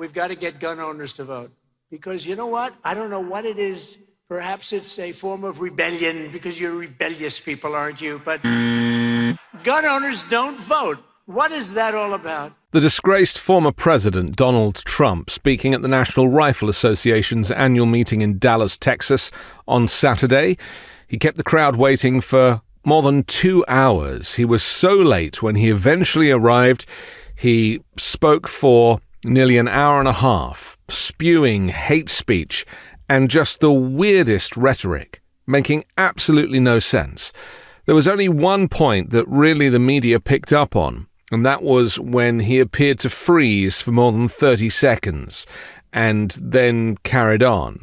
we've got to get gun owners to vote. Because you know what? I don't know what it is. Perhaps it's a form of rebellion, because you're rebellious people, aren't you? But gun owners don't vote. What is that all about? The disgraced former president, Donald Trump, speaking at the National Rifle Association's annual meeting in Dallas, Texas, on Saturday. He kept the crowd waiting for more than 2 hours. He was so late when he eventually arrived. He spoke for nearly an hour and a half, spewing hate speech and just the weirdest rhetoric, making absolutely no sense. There was only one point that really the media picked up on, and that was when he appeared to freeze for more than 30 seconds and then carried on.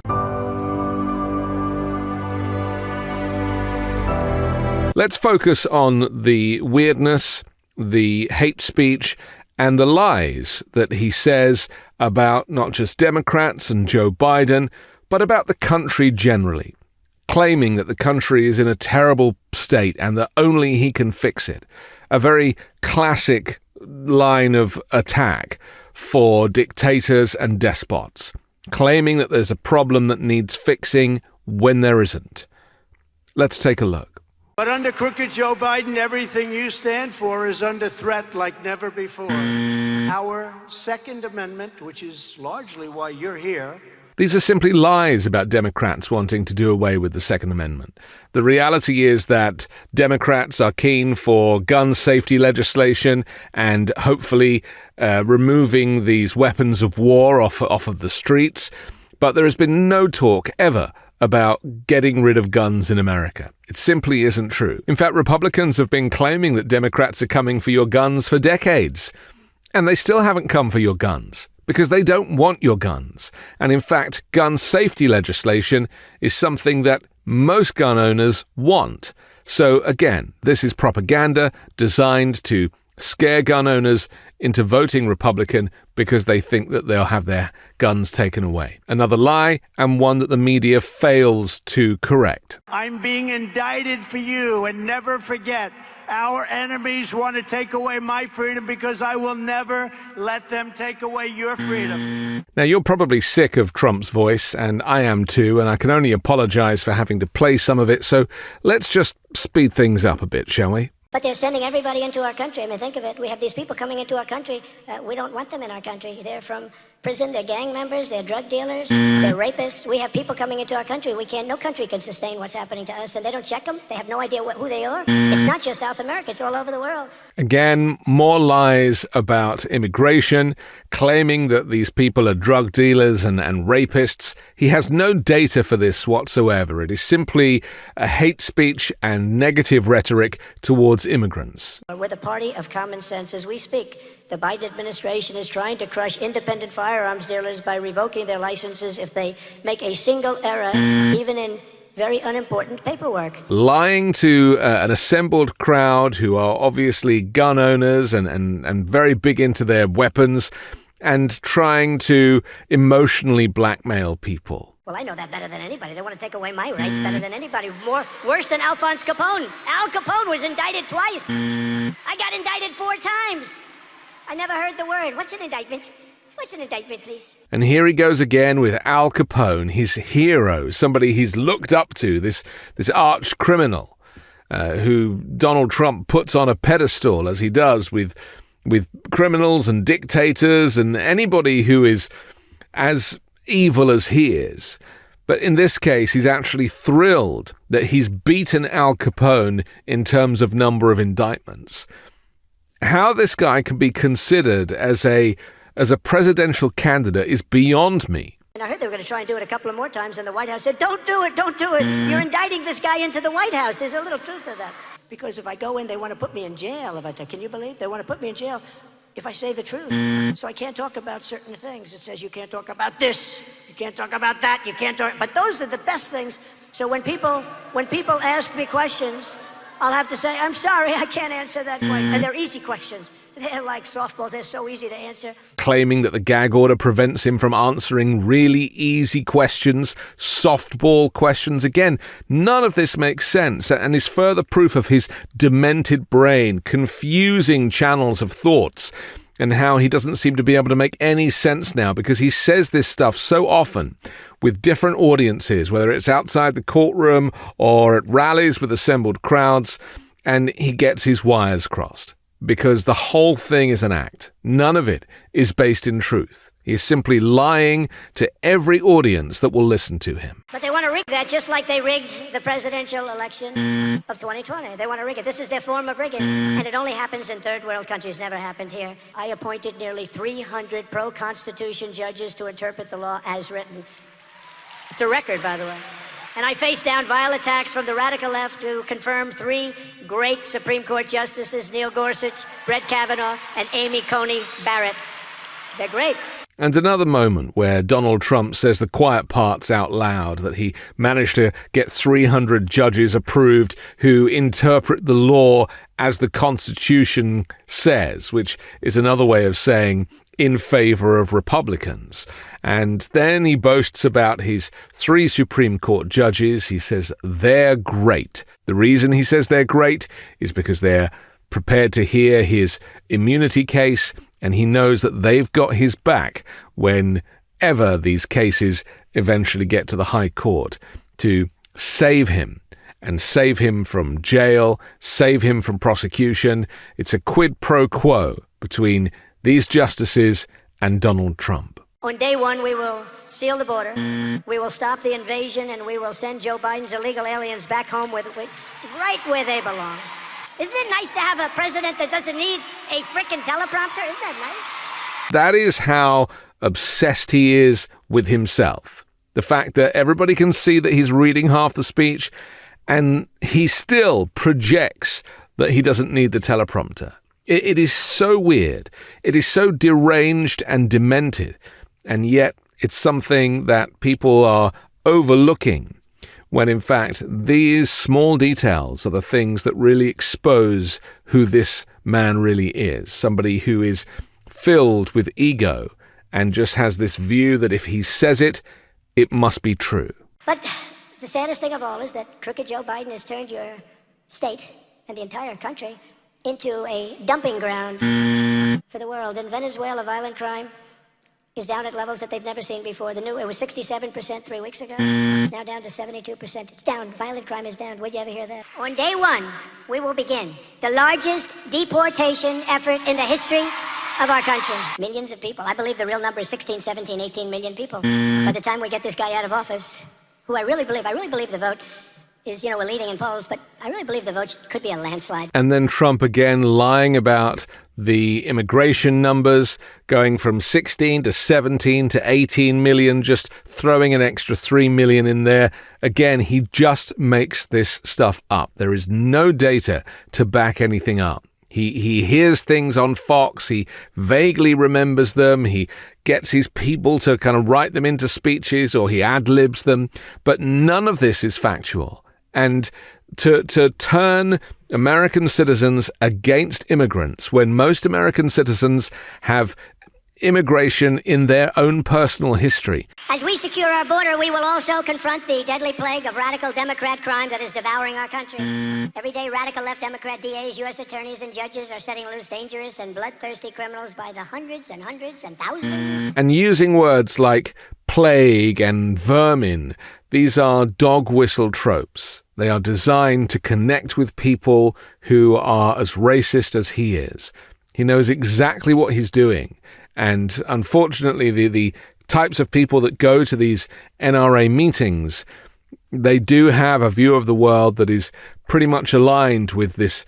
Let's focus on the weirdness, the hate speech, and the lies that he says about not just Democrats and Joe Biden, but about the country generally, claiming that the country is in a terrible state and that only he can fix it. A very classic line of attack for dictators and despots, claiming that there's a problem that needs fixing when there isn't. Let's take a look. But under crooked Joe Biden, everything you stand for is under threat like never before. Our Second Amendment, which is largely why you're here. These are simply lies about Democrats wanting to do away with the Second Amendment. The reality is that Democrats are keen for gun safety legislation and hopefully removing these weapons of war off of the streets. But there has been no talk ever about getting rid of guns in America. It simply isn't true. In fact, Republicans have been claiming that Democrats are coming for your guns for decades. And they still haven't come for your guns, because they don't want your guns. And in fact, gun safety legislation is something that most gun owners want. So again, this is propaganda designed to scare gun owners into voting Republican because they think that they'll have their guns taken away. Another lie, and one that the media fails to correct. I'm being indicted for you, and never forget, our enemies want to take away my freedom because I will never let them take away your freedom. Now, you're probably sick of Trump's voice, and I am too, and I can only apologize for having to play some of it, so let's just speed things up a bit, shall we? But they're sending everybody into our country. I mean, think of it. We have these people coming into our country. We don't want them in our country. They're from prison. They're gang members. They're drug dealers. They're rapists. We have people coming into our country. No country can sustain what's happening to us. And they don't check them. They have no idea who they are. It's not just South America. It's all over the world. Again, more lies about immigration, claiming that these people are drug dealers and rapists. He has no data for this whatsoever. It is simply a hate speech and negative rhetoric towards immigrants. We're the party of common sense as we speak. The Biden administration is trying to crush independent firearms dealers by revoking their licenses if they make a single error, even in very unimportant paperwork. Lying to an assembled crowd who are obviously gun owners and very big into their weapons, and trying to emotionally blackmail people. Well, I know that better than anybody. They want to take away my rights better than anybody. Worse than Alphonse Capone. Al Capone was indicted twice. I got indicted 4 times. I never heard the word. What's an indictment? What's an indictment, please? And here he goes again with Al Capone, his hero, somebody he's looked up to, this arch criminal who Donald Trump puts on a pedestal, as he does with criminals and dictators and anybody who is as evil as he is. But in this case, he's actually thrilled that he's beaten Al Capone in terms of number of indictments. How this guy can be considered as a presidential candidate is beyond me. And I heard they were going to try and do it a couple of more times, and the White House said, don't do it. You're indicting this guy into the White House. There's a little truth to that. Because if I go in, they want to put me in jail. Can you believe? They want to put me in jail if I say the truth. So I can't talk about certain things. It says you can't talk about this, you can't talk about that, you can't talk. But those are the best things. So when people ask me questions, I'll have to say, I'm sorry, I can't answer that question. And they're easy questions. They're like softballs. They're so easy to answer. Claiming that the gag order prevents him from answering really easy questions, softball questions. Again, none of this makes sense and is further proof of his demented brain, confusing channels of thoughts. and how he doesn't seem to be able to make any sense now because he says this stuff so often with different audiences, whether it's outside the courtroom or at rallies with assembled crowds, and he gets his wires crossed because the whole thing is an act. None of it is based in truth. He's simply lying to every audience that will listen to him. But they want to rig that just like they rigged the presidential election of 2020. They want to rig it. This is their form of rigging. And it only happens in third world countries, never happened here. I appointed nearly 300 pro-Constitution judges to interpret the law as written. It's a record, by the way. And I faced down vile attacks from the radical left who confirmed 3 great Supreme Court justices, Neil Gorsuch, Brett Kavanaugh, and Amy Coney Barrett. They're great. And another moment where Donald Trump says the quiet parts out loud, that he managed to get 300 judges approved who interpret the law as the Constitution says, which is another way of saying in favor of Republicans. And then he boasts about his 3 Supreme Court judges. He says they're great. The reason he says they're great is because they're prepared to hear his immunity case, and he knows that they've got his back whenever these cases eventually get to the High Court to save him and save him from jail, save him from prosecution. It's a quid pro quo between these justices and Donald Trump. On day 1, we will seal the border, we will stop the invasion, and we will send Joe Biden's illegal aliens back home right where they belong. Isn't it nice to have a president that doesn't need a frickin' teleprompter? Isn't that nice? That is how obsessed he is with himself. The fact that everybody can see that he's reading half the speech, and he still projects that he doesn't need the teleprompter. It is so weird. It is so deranged and demented. And yet it's something that people are overlooking, when in fact these small details are the things that really expose who this man really is. Somebody who is filled with ego and just has this view that if he says it, it must be true. But the saddest thing of all is that crooked Joe Biden has turned your state and the entire country into a dumping ground for the world. In Venezuela, violent crime is down at levels that they've never seen before. It was 67% 3 weeks ago. It's now down to 72%. It's down. Violent crime is down. Would you ever hear that? On day 1, we will begin the largest deportation effort in the history of our country. Millions of people. I believe the real number is 16, 17, 18 million people. By the time we get this guy out of office, who I really believe the vote is, we're leading in polls, but I really believe the vote could be a landslide. And then Trump again lying about the immigration numbers going from 16 to 17 to 18 million, just throwing an extra 3 million in there. Again, he just makes this stuff up. There is no data to back anything up. He hears things on Fox, he vaguely remembers them, he gets his people to kind of write them into speeches, or he ad-libs them, but none of this is factual. And to turn American citizens against immigrants when most American citizens have immigration in their own personal history. As we secure our border, we will also confront the deadly plague of radical Democrat crime that is devouring our country. Every day, radical left Democrat DAs, U.S. attorneys, and judges are setting loose dangerous and bloodthirsty criminals by the hundreds and hundreds and thousands. And using words like plague and vermin, these are dog whistle tropes. They are designed to connect with people who are as racist as he is. He knows exactly what he's doing. And unfortunately, the types of people that go to these NRA meetings, they do have a view of the world that is pretty much aligned with this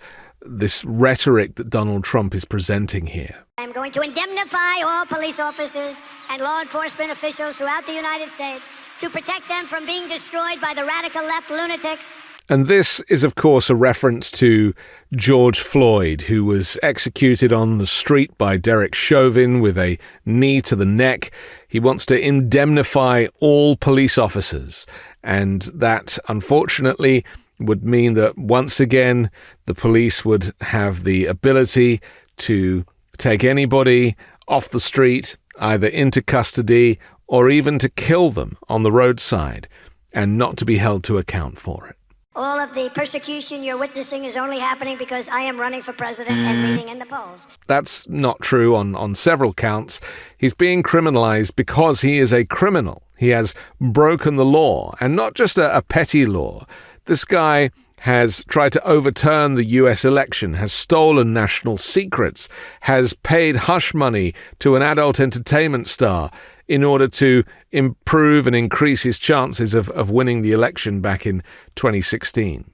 rhetoric that Donald Trump is presenting here. I'm going to indemnify all police officers and law enforcement officials throughout the United States to protect them from being destroyed by the radical left lunatics. And this is, of course, a reference to George Floyd, who was executed on the street by Derek Chauvin with a knee to the neck. He wants to indemnify all police officers. And that, unfortunately, would mean that once again, the police would have the ability to take anybody off the street, either into custody or even to kill them on the roadside, and not to be held to account for it. All of the persecution you're witnessing is only happening because I am running for president and leading in the polls. That's not true on several counts. He's being criminalized because he is a criminal. He has broken the law, and not just a petty law. This guy has tried to overturn the US election, has stolen national secrets, has paid hush money to an adult entertainment star in order to improve and increase his chances of winning the election back in 2016.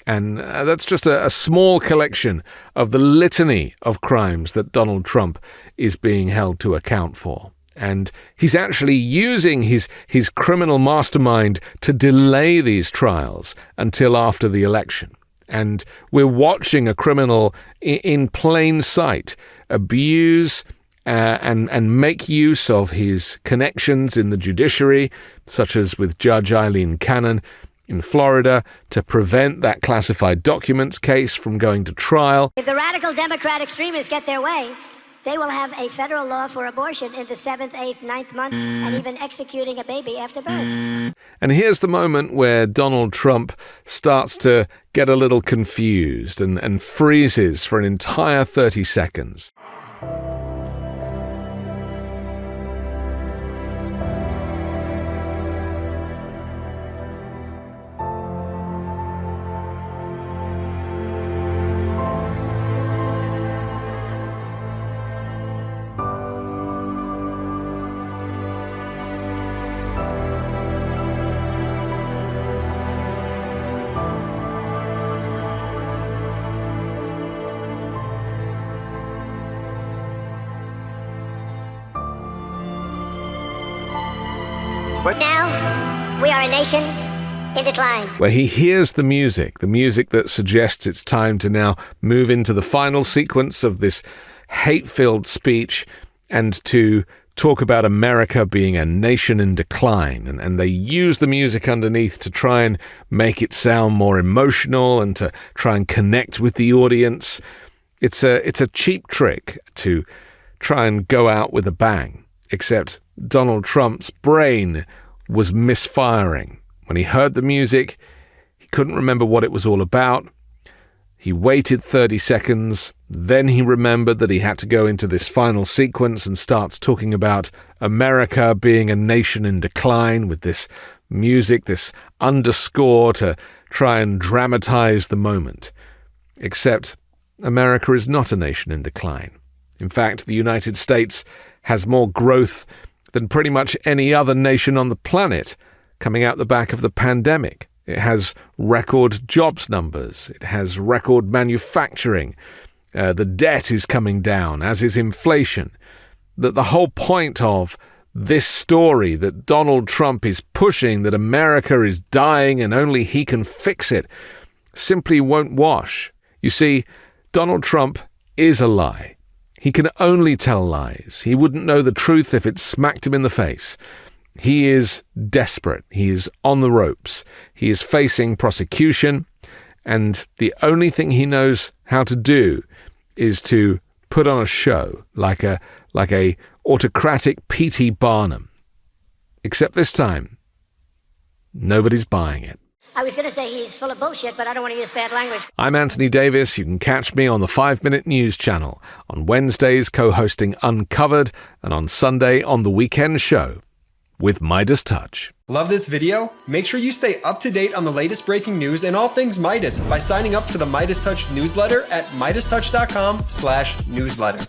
And that's just a small collection of the litany of crimes that Donald Trump is being held to account for. And he's actually using his criminal mastermind to delay these trials until after the election. And we're watching a criminal in plain sight abuse and make use of his connections in the judiciary, such as with Judge Eileen Cannon in Florida, to prevent that classified documents case from going to trial. If the radical Democrat extremists get their way, they will have a federal law for abortion in the 7th, 8th, 9th month, and even executing a baby after birth. And here's the moment where Donald Trump starts to get a little confused and freezes for an entire 30 seconds. But now, we are a nation in decline. Where he hears the music that suggests it's time to now move into the final sequence of this hate-filled speech and to talk about America being a nation in decline. And they use the music underneath to try and make it sound more emotional and to try and connect with the audience. It's a cheap trick to try and go out with a bang, except Donald Trump's brain was misfiring. When he heard the music, he couldn't remember what it was all about. He waited 30 seconds, then he remembered that he had to go into this final sequence and starts talking about America being a nation in decline with this music, this underscore to try and dramatize the moment. Except America is not a nation in decline. In fact, the United States has more growth than pretty much any other nation on the planet coming out the back of the pandemic. It has record jobs numbers. It has record manufacturing. The debt is coming down, as is inflation. That the whole point of this story that Donald Trump is pushing, that America is dying and only he can fix it, simply won't wash. You see, Donald Trump is a lie. He can only tell lies. He wouldn't know the truth if it smacked him in the face. He is desperate. He is on the ropes. He is facing prosecution, and the only thing he knows how to do is to put on a show like a autocratic P.T. Barnum. Except this time, nobody's buying it. I was going to say he's full of bullshit, but I don't want to use bad language. I'm Anthony Davis. You can catch me on the 5-Minute News channel, on Wednesdays co-hosting Uncovered, and on Sunday on The Weekend Show with MeidasTouch. Love this video? Make sure you stay up to date on the latest breaking news and all things Meidas by signing up to the MeidasTouch newsletter at MeidasTouch.com/newsletter.